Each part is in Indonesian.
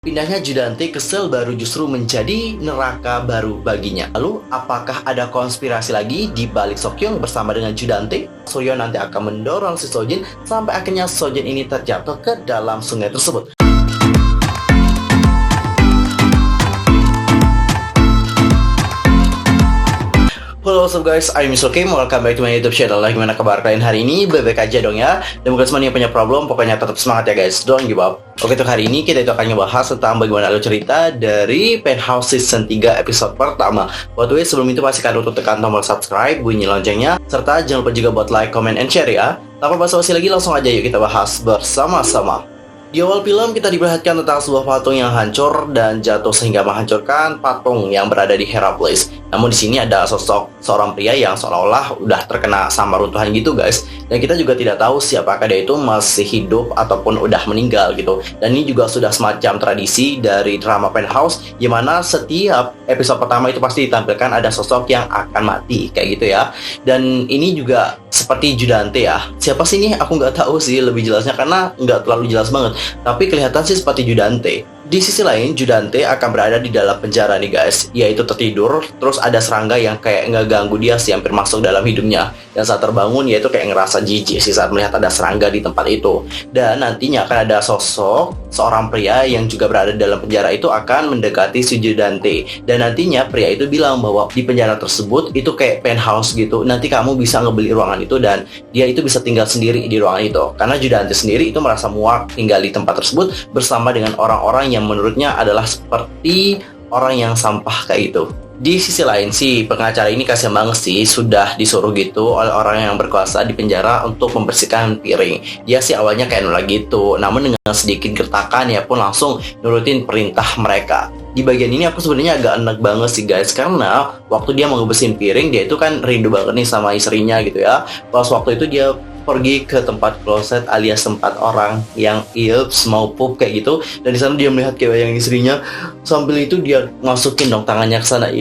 Pindahnya Judante ke sel baru justru menjadi neraka baru baginya. Lalu, apakah ada konspirasi lagi di balik Seokhyung bersama dengan Judante? Suryeon nanti akan mendorong si Sojin sampai akhirnya Sojin ini terjatuh ke dalam sungai tersebut. Halo what's up guys, I'm Mr. Kim, welcome back to my YouTube channel. Gimana kabar kalian hari ini? Baik-baik aja dong ya. Dan bukan semua yang punya problem, pokoknya tetap semangat ya guys, don't give up. Oke, untuk hari ini kita itu akan ngebahas tentang bagaimana alur cerita dari Penthouse Season 3 episode pertama. By the way, sebelum itu pastikan untuk tekan tombol subscribe, bunyi loncengnya, serta jangan lupa juga buat like, comment, and share ya. Tanpa basa-basi lagi, langsung aja yuk kita bahas bersama-sama. Di awal film kita diperlihatkan tentang sebuah patung yang hancur dan jatuh sehingga menghancurkan patung yang berada di Herapolis. Namun di sini ada sosok seorang pria yang seolah-olah udah terkena sama runtuhan gitu guys. Dan kita juga tidak tahu siapakah dia itu masih hidup ataupun udah meninggal gitu. Dan ini juga sudah semacam tradisi dari drama Penthouse, di mana setiap episode pertama itu pasti ditampilkan ada sosok yang akan mati kayak gitu ya. Dan ini juga seperti Judante ya. Siapa sih ini? Aku nggak tahu sih lebih jelasnya karena nggak terlalu jelas banget. Tapi kelihatan sih seperti Judante. Di sisi lain, Judante akan berada di dalam penjara nih guys, yaitu tertidur, terus ada serangga yang kayak ngeganggu dia sih, hampir masuk dalam hidupnya. Dan saat terbangun, yaitu kayak ngerasa jijik sih saat melihat ada serangga di tempat itu. Dan nantinya akan ada sosok seorang pria yang juga berada di dalam penjara itu akan mendekati si Judante. Dan nantinya pria itu bilang bahwa di penjara tersebut itu kayak penthouse gitu. Nanti kamu bisa ngebeli ruangan itu dan dia itu bisa tinggal sendiri di ruangan itu. Karena Judante sendiri itu merasa muak tinggal di tempat tersebut bersama dengan orang-orang yang menurutnya adalah seperti orang yang sampah kayak itu. Di sisi lain sih, pengacara ini kasihan banget sih sudah disuruh gitu oleh orang yang berkuasa di penjara untuk membersihkan piring. Dia sih awalnya kayak nolak gitu, namun dengan sedikit gertakan ya pun langsung nurutin perintah mereka. Di bagian ini aku sebenarnya agak enak banget sih guys, karena waktu dia mau ngebersihin piring, dia itu kan rindu banget nih sama istrinya gitu ya. Pas waktu itu dia pergi ke tempat kloset alias tempat orang yang mau pup kayak gitu, dan di sana dia melihat kayak yang istrinya, sambil itu dia masukin dong tangannya ke sana.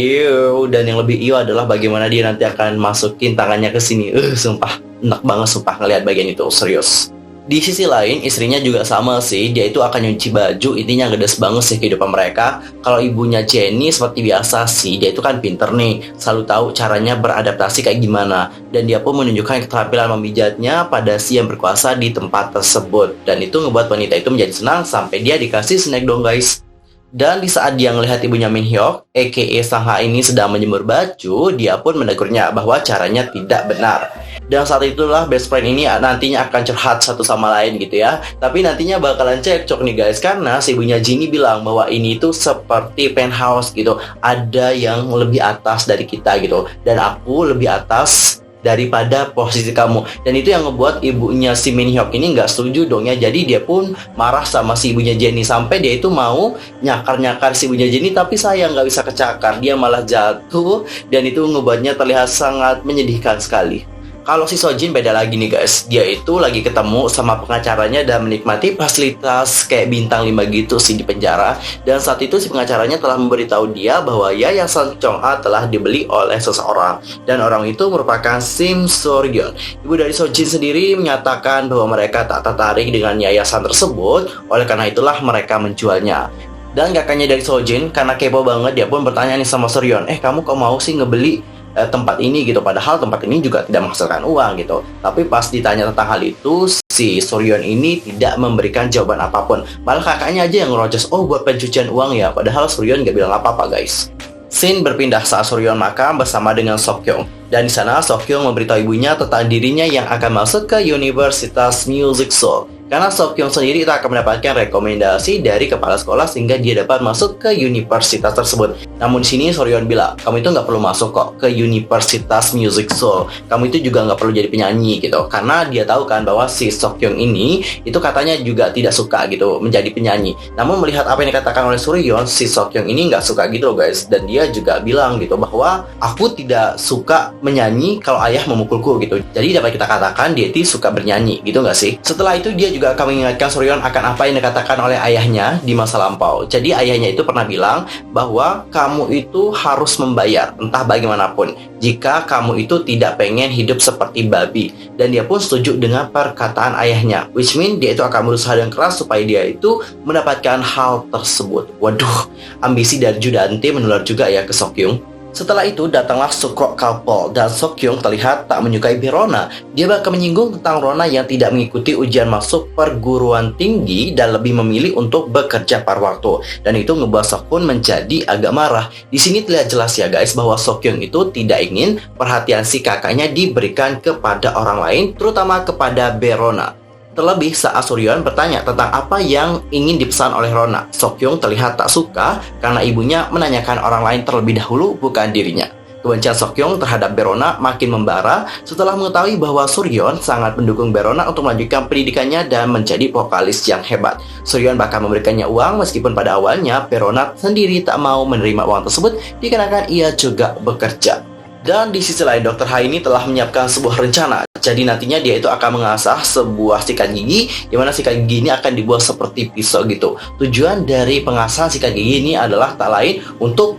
Dan yang lebih adalah bagaimana dia nanti akan masukin tangannya ke sini. Sumpah enak banget sumpah ngelihat bagian itu, serius. Di sisi lain, istrinya juga sama sih, dia itu akan nyuci baju, intinya ngedes banget sih kehidupan mereka. Kalau ibunya Jenny seperti biasa sih, dia itu kan pinter nih, selalu tahu caranya beradaptasi kayak gimana. Dan dia pun menunjukkan keterampilan memijatnya pada si yang berkuasa di tempat tersebut. Dan itu ngebuat wanita itu menjadi senang sampai dia dikasih snack dong guys. Dan di saat dia melihat ibunya Min Hyuk, a.k.a. Sang Ha ini sedang menjemur baju, dia pun menegurnya bahwa caranya tidak benar. Dan saat itulah best friend ini nantinya akan curhat satu sama lain gitu ya. Tapi nantinya bakalan cekcok nih guys, karena si ibunya Jinny bilang bahwa ini tuh seperti penthouse gitu. Ada yang lebih atas dari kita gitu. Dan aku lebih atas daripada posisi kamu. Dan itu yang ngebuat ibunya si Min Hyuk ini nggak setuju dong ya. Jadi dia pun marah sama si ibunya Jenny, sampai dia itu mau nyakar-nyakar si ibunya Jenny, tapi sayang nggak bisa kecakar, dia malah jatuh. Dan itu ngebuatnya terlihat sangat menyedihkan sekali. Kalau si Sojin beda lagi nih guys, dia itu lagi ketemu sama pengacaranya dan menikmati fasilitas kayak bintang 5 gitu sih di penjara. Dan saat itu si pengacaranya telah memberitahu dia bahwa Yayasan Chong-A telah dibeli oleh seseorang. Dan orang itu merupakan Sim Suryeon. Ibu dari Sojin sendiri menyatakan bahwa mereka tak tertarik dengan yayasan tersebut, oleh karena itulah mereka menjualnya. Dan kakaknya dari Sojin, karena kepo banget, dia pun bertanya nih sama Suryeon, kamu kok mau sih ngebeli tempat ini gitu, padahal tempat ini juga tidak menghasilkan uang gitu. Tapi pas ditanya tentang hal itu, si Suryeon ini tidak memberikan jawaban apapun. Malah kakaknya aja yang ngerocos, buat pencucian uang ya, padahal Suryeon gak bilang apa-apa guys. Scene berpindah saat Suryeon makan bersama dengan Seokhyung. Dan di sana Seokhyung memberitahu ibunya tentang dirinya yang akan masuk ke Universitas Music Seoul. Karena Seokhyung sendiri itu akan mendapatkan rekomendasi dari kepala sekolah sehingga dia dapat masuk ke universitas tersebut. Namun di sini Suryeon bilang, kamu itu nggak perlu masuk kok ke Universitas Music Seoul. Kamu itu juga nggak perlu jadi penyanyi gitu. Karena dia tahu kan bahwa si Seokhyung ini itu katanya juga tidak suka gitu menjadi penyanyi. Namun melihat apa yang dikatakan oleh Suryeon, si Seokhyung ini nggak suka gitu loh guys. Dan dia juga bilang gitu bahwa aku tidak suka menyanyi kalau ayah memukulku gitu. Jadi dapat kita katakan dia itu suka bernyanyi gitu nggak sih? Setelah itu dia juga juga akan mengingatkan Suryon akan apa yang dikatakan oleh ayahnya di masa lampau. Jadi ayahnya itu pernah bilang bahwa kamu itu harus membayar entah bagaimanapun jika kamu itu tidak pengen hidup seperti babi. Dan dia pun setuju dengan perkataan ayahnya, which mean dia itu akan berusaha dengan keras supaya dia itu mendapatkan hal tersebut. Waduh, ambisi dari Judante menular juga ya ke Sokyung. Setelah itu datanglah Sukrok Couple dan Sokyung terlihat tak menyukai Berona. Dia bahkan menyinggung tentang Rona yang tidak mengikuti ujian masuk perguruan tinggi dan lebih memilih untuk bekerja paruh waktu. Dan itu ngebuat Sokyung menjadi agak marah. Di sini terlihat jelas ya guys bahwa Sokyung itu tidak ingin perhatian si kakaknya diberikan kepada orang lain, terutama kepada Berona. Terlebih saat Suryon bertanya tentang apa yang ingin dipesan oleh Rona, Sokyung terlihat tak suka karena ibunya menanyakan orang lain terlebih dahulu, bukan dirinya. Kebencian Sokyung terhadap Berona makin membara setelah mengetahui bahwa Suryon sangat mendukung Berona untuk melanjutkan pendidikannya dan menjadi vokalis yang hebat. Suryon bahkan memberikannya uang meskipun pada awalnya Berona sendiri tak mau menerima uang tersebut dikarenakan ia juga bekerja. Dan di sisi lain, Dr. H ini telah menyiapkan sebuah rencana. Jadi nantinya dia itu akan mengasah sebuah sikat gigi, di mana sikat gigi ini akan dibuat seperti pisau gitu. Tujuan dari pengasahan sikat gigi ini adalah tak lain untuk,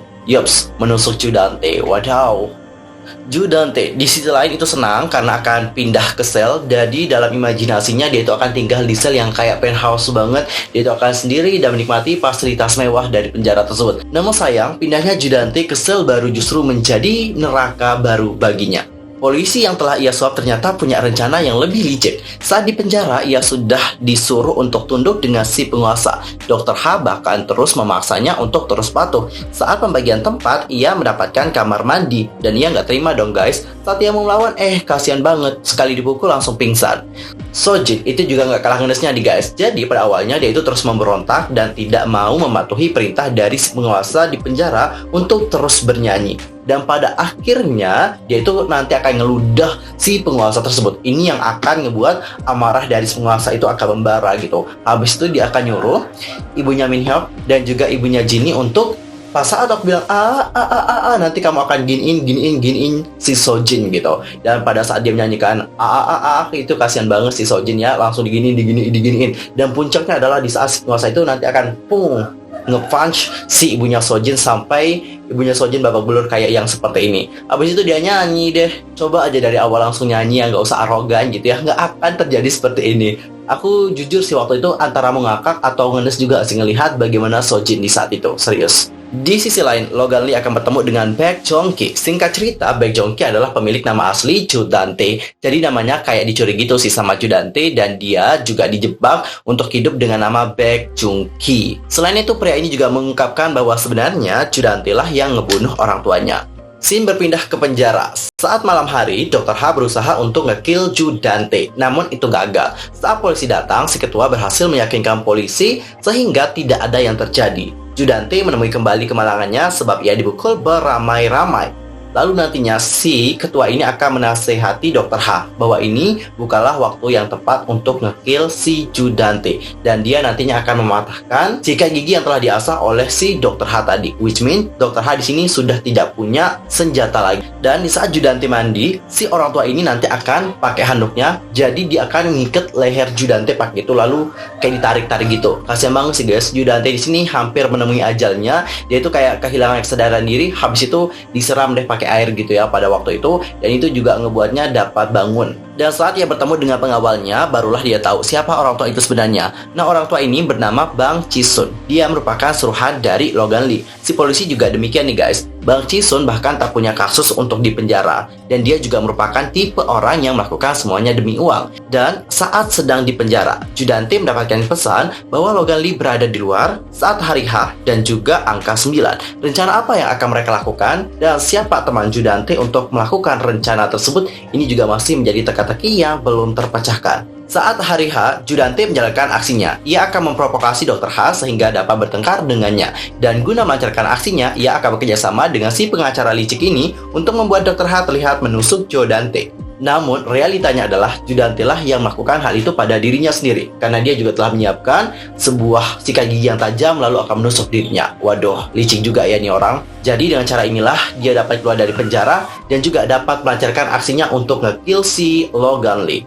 menusuk Judante. Wadaw. Judante di sisi lain itu senang karena akan pindah ke sel. Jadi dalam imajinasinya dia itu akan tinggal di sel yang kayak penthouse banget. Dia itu akan sendiri dan menikmati fasilitas mewah dari penjara tersebut. Namun sayang, pindahnya Judante ke sel baru justru menjadi neraka baru baginya. Polisi yang telah ia suap ternyata punya rencana yang lebih licik. Saat di penjara, ia sudah disuruh untuk tunduk dengan si penguasa. Dr. H bahkan terus memaksanya untuk terus patuh. Saat pembagian tempat, ia mendapatkan kamar mandi. Dan ia nggak terima dong guys. Saat ia mau melawan, kasihan banget. Sekali dipukul langsung pingsan. Sojin itu juga nggak kalah ngenesnya nih guys. Jadi pada awalnya dia itu terus memberontak dan tidak mau mematuhi perintah dari si penguasa di penjara untuk terus bernyanyi. Dan pada akhirnya dia itu nanti akan ngeludah si penguasa tersebut. Ini yang akan ngebuat amarah dari si penguasa itu akan membara gitu. Habis itu dia akan nyuruh ibunya Minhyuk dan juga ibunya Jinny untuk pas saat aku bilang nanti kamu akan giniin si Sojin gitu. Dan pada saat dia menyanyikan itu kasihan banget si Sojin ya, langsung diginiin. Dan puncaknya adalah di saat si penguasa itu nanti akan nge-punch si ibunya Sojin sampai ibunya Sojin babak belur kayak yang seperti ini. Habis itu dia nyanyi deh. Coba aja dari awal langsung nyanyi ya, nggak usah arogan gitu ya. Nggak akan terjadi seperti ini. Aku jujur sih waktu itu antara mau ngakak atau ngenes juga sih ngelihat bagaimana Sojin di saat itu. Serius. Di sisi lain, Logan Lee akan bertemu dengan Baek Jong-ki. Singkat cerita, Baek Jong-ki adalah pemilik nama asli Judante. Jadi namanya kayak dicuri gitu sih sama Judante, dan dia juga dijebak untuk hidup dengan nama Baek Jong-ki. Selain itu, pria ini juga mengungkapkan bahwa sebenarnya Judante lah yang ngebunuh orang tuanya. Scene berpindah ke penjara. Saat malam hari, Dr. H berusaha untuk nge-kill Judante. Namun itu gagal. Saat polisi datang, si ketua berhasil meyakinkan polisi sehingga tidak ada yang terjadi. Judante menemui kembali kemalangannya sebab ia dipukul beramai-ramai. Lalu nantinya si ketua ini akan menasehati Dr. H bahwa ini bukanlah waktu yang tepat untuk nge-kill si Judante. Dan dia nantinya akan mematahkan sikat gigi yang telah diasah oleh si Dr. H tadi. Which means Dr. H di sini sudah tidak punya senjata lagi. Dan di saat Judante mandi, si orang tua ini nanti akan pakai handuknya. Jadi dia akan ngikat leher Judante pakai itu, lalu kayak ditarik-tarik gitu. Kasian banget sih guys, Judante di sini hampir menemui ajalnya. Dia itu kayak kehilangan kesadaran diri. Habis itu diseram deh pakai air gitu ya pada waktu itu, dan itu juga ngebuatnya dapat bangun. Dan saat ia bertemu dengan pengawalnya, barulah dia tahu siapa orang tua itu sebenarnya. Nah, orang tua ini bernama Bang Chisun. Dia merupakan suruhan dari Logan Lee. Si polisi juga demikian nih guys. Bang Chisun bahkan tak punya kasus untuk dipenjara, dan dia juga merupakan tipe orang yang melakukan semuanya demi uang. Dan saat sedang di penjara, Judante mendapatkan pesan bahwa Logan Lee berada di luar saat hari H dan juga angka 9. Rencana apa yang akan mereka lakukan dan siapa teman Judante untuk melakukan rencana tersebut, ini juga masih menjadi teka-teki yang belum terpecahkan. Saat hari H, Judante menjalankan aksinya. Ia akan memprovokasi Dr. H sehingga dapat bertengkar dengannya. Dan guna melancarkan aksinya, ia akan bekerjasama dengan si pengacara licik ini untuk membuat Dr. H terlihat menusuk Judante. Namun, realitanya adalah Judante lah yang melakukan hal itu pada dirinya sendiri. Karena dia juga telah menyiapkan sebuah sikat gigi yang tajam lalu akan menusuk dirinya. Waduh, licik juga ya nih orang. Jadi dengan cara inilah dia dapat keluar dari penjara dan juga dapat melancarkan aksinya untuk nge-kill si Logan Lee.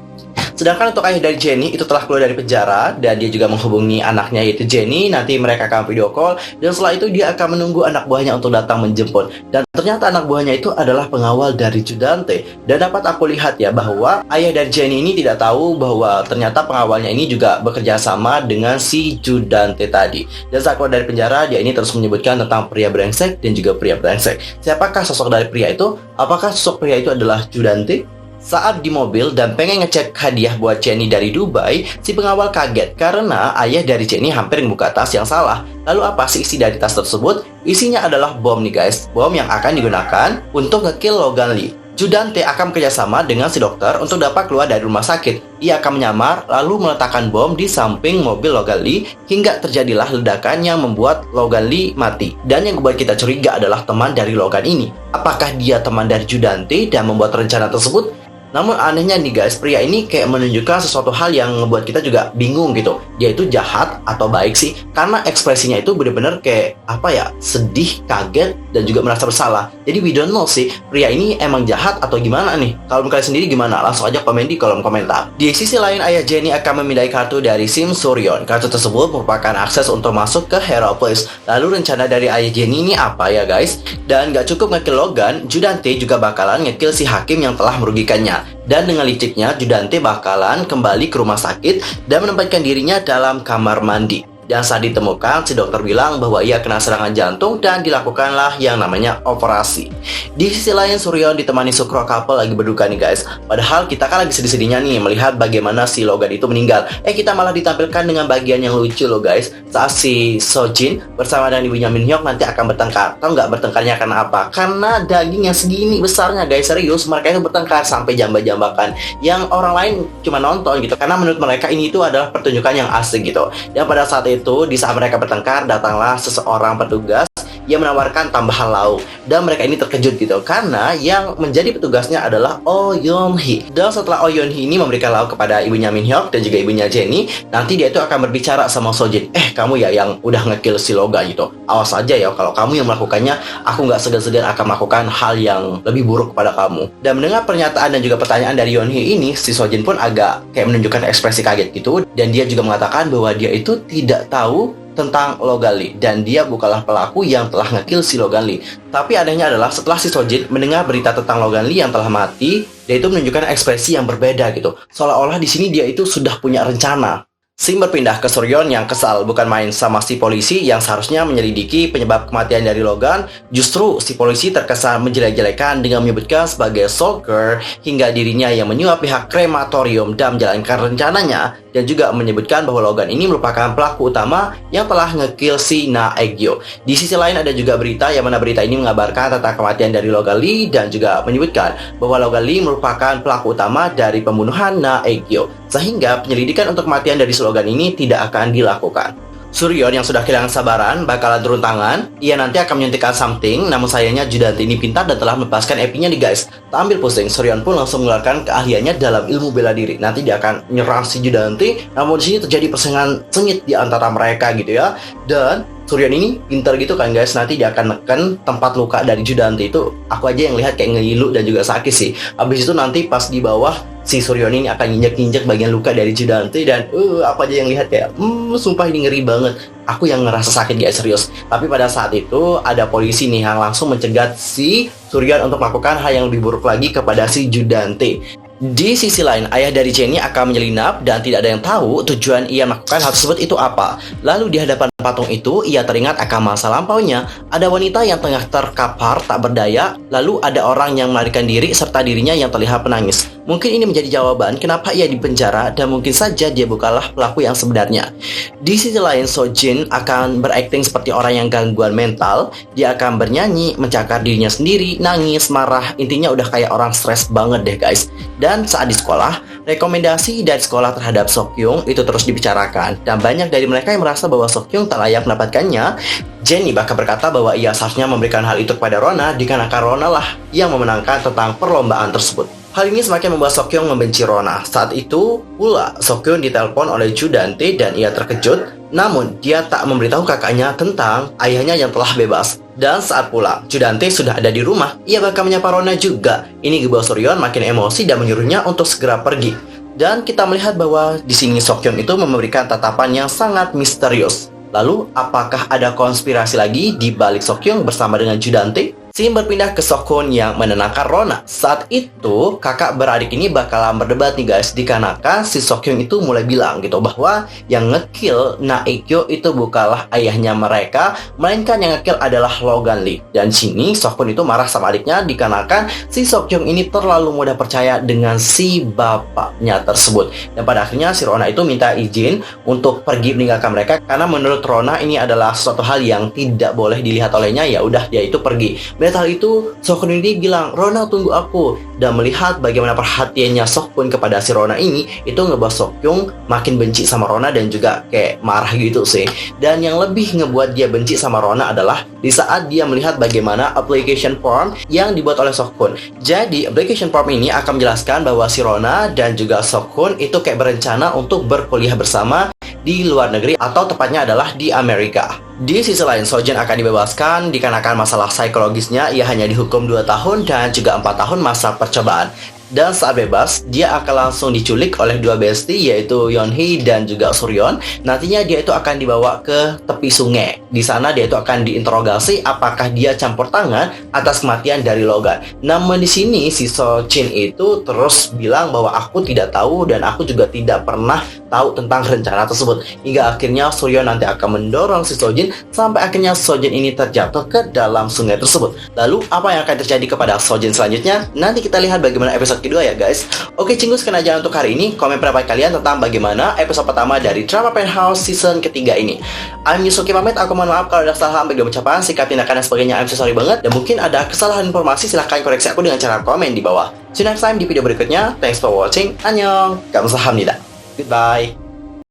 Sedangkan untuk ayah dari Jenny itu telah keluar dari penjara dan dia juga menghubungi anaknya yaitu Jenny. Nanti mereka akan video call dan setelah itu dia akan menunggu anak buahnya untuk datang menjemput. Dan ternyata anak buahnya itu adalah pengawal dari Judante. Dan dapat aku lihat ya bahwa ayah dari Jenny ini tidak tahu bahwa ternyata pengawalnya ini juga bekerja sama dengan si Judante tadi. Dan saat keluar dari penjara, dia ini terus menyebutkan tentang pria brengsek dan juga pria brengsek. Siapakah sosok dari pria itu? Apakah sosok pria itu adalah Judante? Saat di mobil dan pengen ngecek hadiah buat Jenny dari Dubai, si pengawal kaget karena ayah dari Jenny hampir membuka tas yang salah. Lalu apa sih isi dari tas tersebut? Isinya adalah bom nih guys, bom yang akan digunakan untuk ngekill Logan Lee. Judante akan bekerjasama dengan si dokter untuk dapat keluar dari rumah sakit. Ia akan menyamar lalu meletakkan bom di samping mobil Logan Lee hingga terjadilah ledakan yang membuat Logan Lee mati. Dan yang membuat kita curiga adalah teman dari Logan ini. Apakah dia teman dari Judante dan membuat rencana tersebut? Namun anehnya nih guys, pria ini kayak menunjukkan sesuatu hal yang ngebuat kita juga bingung gitu. Dia itu jahat atau baik sih? Karena ekspresinya itu bener-bener kayak apa ya, sedih, kaget, dan juga merasa bersalah. Jadi we don't know sih, pria ini emang jahat atau gimana nih? Kalau kalian sendiri gimana? Langsung aja komen di kolom komentar. Di sisi lain, ayah Jenny akan memindai kartu dari SIM Suryon. Kartu tersebut merupakan akses untuk masuk ke Hero Place. Lalu rencana dari ayah Jenny ini apa ya guys? Dan gak cukup ngekill Logan, Judante juga bakalan ngekill si hakim yang telah merugikannya. Dan dengan liciknya, Judante bakalan kembali ke rumah sakit dan menempatkan dirinya dalam kamar mandi. Dan saat ditemukan, si dokter bilang bahwa ia kena serangan jantung dan dilakukanlah yang namanya operasi. Di sisi lain, Suryon ditemani Sukro couple lagi berduka nih guys. Padahal kita kan lagi sedih-sedihnya nih melihat bagaimana si Logan itu meninggal. Kita malah ditampilkan dengan bagian yang lucu loh guys. Saat si Sojin bersama dengan ibunya Min Hyuk nanti akan bertengkar. Tahu nggak bertengkarnya karena apa? Karena daging yang segini besarnya guys, serius. Mereka itu bertengkar sampai jambak-jambakan. Yang orang lain cuma nonton gitu. Karena menurut mereka ini itu adalah pertunjukan yang asik gitu. Dan pada saat itu, di saat mereka bertengkar, datanglah seseorang petugas yang menawarkan tambahan lauk. Dan mereka ini terkejut gitu karena yang menjadi petugasnya adalah Oh Yeon Hee. Dan setelah Oh Yeon Hee ini memberikan lauk kepada ibunya Min Hyuk dan juga ibunya Jenny, nanti dia itu akan berbicara sama Sojin. Kamu ya yang udah ngekill si Logan gitu. Awas aja ya, kalau kamu yang melakukannya, aku nggak segan-segan akan melakukan hal yang lebih buruk kepada kamu. Dan mendengar pernyataan dan juga pertanyaan dari Yeon Hee ini, si Sojin pun agak kayak menunjukkan ekspresi kaget gitu. Dan dia juga mengatakan bahwa dia itu tidak tahu tentang Logan Lee dan dia bukanlah pelaku yang telah ngekill si Logan Lee. Tapi anehnya adalah setelah si Sojin mendengar berita tentang Logan Lee yang telah mati, dia itu menunjukkan ekspresi yang berbeda gitu. Seolah-olah di sini dia itu sudah punya rencana. Sim berpindah ke Suryon yang kesal bukan main sama si polisi yang seharusnya menyelidiki penyebab kematian dari Logan. Justru si polisi terkesan menjelek-jelekan dengan menyebutkan sebagai stalker hingga dirinya yang menyuap pihak krematorium dan menjalankan rencananya, dan juga menyebutkan bahwa Logan ini merupakan pelaku utama yang telah ngekill si Na Egyo. Di sisi lain ada juga berita yang mana berita ini mengabarkan tentang kematian dari Logan Lee dan juga menyebutkan bahwa Logan Lee merupakan pelaku utama dari pembunuhan Na Egyo, sehingga penyelidikan untuk kematian dari Logan ini tidak akan dilakukan. Suryon yang sudah kehilangan sabaran bakalan turun tangan. Ia nanti akan menyuntikkan something, namun sayangnya Judante ini pintar dan telah melepaskan epinya nih guys. Tak ambil pusing, Suryon pun langsung mengeluarkan keahliannya dalam ilmu bela diri. Nanti dia akan menyerang si Judante, namun di sini terjadi persaingan sengit di antara mereka gitu ya. Dan Suryon ini pintar gitu kan guys, nanti dia akan neken tempat luka dari Judante itu. Aku aja yang lihat kayak ngilu dan juga sakit sih. Habis itu nanti pas di bawah, si Suryon ini akan nginjek-nginjek bagian luka dari Judante dan aku aja yang lihat kayak sumpah ini ngeri banget. Aku yang ngerasa sakit guys, serius. Tapi pada saat itu ada polisi nih yang langsung mencegat si Suryon untuk melakukan hal yang lebih buruk lagi kepada si Judante. Di sisi lain, ayah dari Jenny akan menyelinap dan tidak ada yang tahu tujuan ia melakukan hal tersebut itu apa. Lalu di hadapan patung itu, ia teringat akan masa lampaunya. Ada wanita yang tengah terkapar tak berdaya, lalu ada orang yang melarikan diri serta dirinya yang terlihat menangis. Mungkin ini menjadi jawaban kenapa ia dipenjara dan mungkin saja dia bukanlah pelaku yang sebenarnya. Di sisi lain, Sojin akan berakting seperti orang yang gangguan mental. Dia akan bernyanyi, mencakar dirinya sendiri, nangis, marah. Intinya udah kayak orang stres banget deh guys. Dan saat di sekolah, rekomendasi dari sekolah terhadap Sokyung itu terus dibicarakan. Dan banyak dari mereka yang merasa bahwa Sokyung tak layak mendapatkannya. Jenny bahkan berkata bahwa ia seharusnya memberikan hal itu kepada Rona dikarenakan Rona lah yang memenangkan tentang perlombaan tersebut. Hal ini semakin membuat Sokyung membenci Rona. Saat itu pula Sokyung ditelepon oleh Judante dan ia terkejut. Namun dia tak memberitahu kakaknya tentang ayahnya yang telah bebas. Dan saat pula Judante sudah ada di rumah, ia bahkan menyapa Rona juga. Ini ngebawa Suryon makin emosi dan menyuruhnya untuk segera pergi. Dan kita melihat bahwa di sini Seokhyun itu memberikan tatapan yang sangat misterius. Lalu, apakah ada konspirasi lagi di balik Seokhyun bersama dengan Judante? Scene berpindah ke Seokhyun yang menenangkan Rona. Saat itu, kakak beradik ini bakalan berdebat nih guys, dikarenakan si Seokhyun itu mulai bilang gitu bahwa yang ngekill Naekyo itu bukanlah ayahnya mereka, melainkan yang ngekill adalah Logan Lee. Dan sini Seokhyun itu marah sama adiknya dikarenakan si Seokhyun ini terlalu mudah percaya dengan si bapaknya tersebut. Dan pada akhirnya si Rona itu minta izin untuk pergi meninggalkan mereka karena menurut Rona ini adalah suatu hal yang tidak boleh dilihat olehnya. Ya udah, dia itu pergi. Melihat hal itu, Seokhyun ini bilang, "Rona, tunggu aku." Dan melihat bagaimana perhatiannya Seokhyun kepada si Rona ini, itu ngebuat Seokhyun makin benci sama Rona dan juga kayak marah gitu sih. Dan yang lebih ngebuat dia benci sama Rona adalah di saat dia melihat bagaimana application form yang dibuat oleh Seokhyun. Jadi, application form ini akan menjelaskan bahwa si Rona dan juga Seokhyun itu kayak berencana untuk berkuliah bersama di luar negeri, atau tepatnya adalah di Amerika. Di sisi lain, Sojin akan dibebaskan dikarenakan masalah psikologisnya. Ia hanya dihukum 2 tahun dan juga 4 tahun masa percobaan. Dan saat bebas, dia akan langsung diculik oleh dua bestie, yaitu Yeonhee dan juga Suryeon. Nantinya dia itu akan dibawa ke tepi sungai. Di sana dia itu akan diinterogasi apakah dia campur tangan atas kematian dari Logan. Namun di sini si Sojin itu terus bilang bahwa aku tidak tahu dan aku juga tidak pernah tahu tentang rencana tersebut. Hingga akhirnya Suryeon nanti akan mendorong si Sojin sampai akhirnya Sojin ini terjatuh ke dalam sungai tersebut. Lalu apa yang akan terjadi kepada Sojin selanjutnya? Nanti kita lihat bagaimana episode kedua ya guys. Oke, cinggu sekian aja untuk hari ini. Komen pendapat kalian tentang bagaimana episode pertama dari drama Penthouse season ketiga ini. I'm Yusuke pamit. Aku mohon maaf kalau ada kesalahan baik dalam ucapan, sikap, tindakan dan sebagainya. I'm so sorry banget. Dan mungkin ada kesalahan informasi, silahkan koreksi aku dengan cara komen di bawah. See you next time di video berikutnya. Thanks for watching. Annyeong. Kamsahamnida. Goodbye.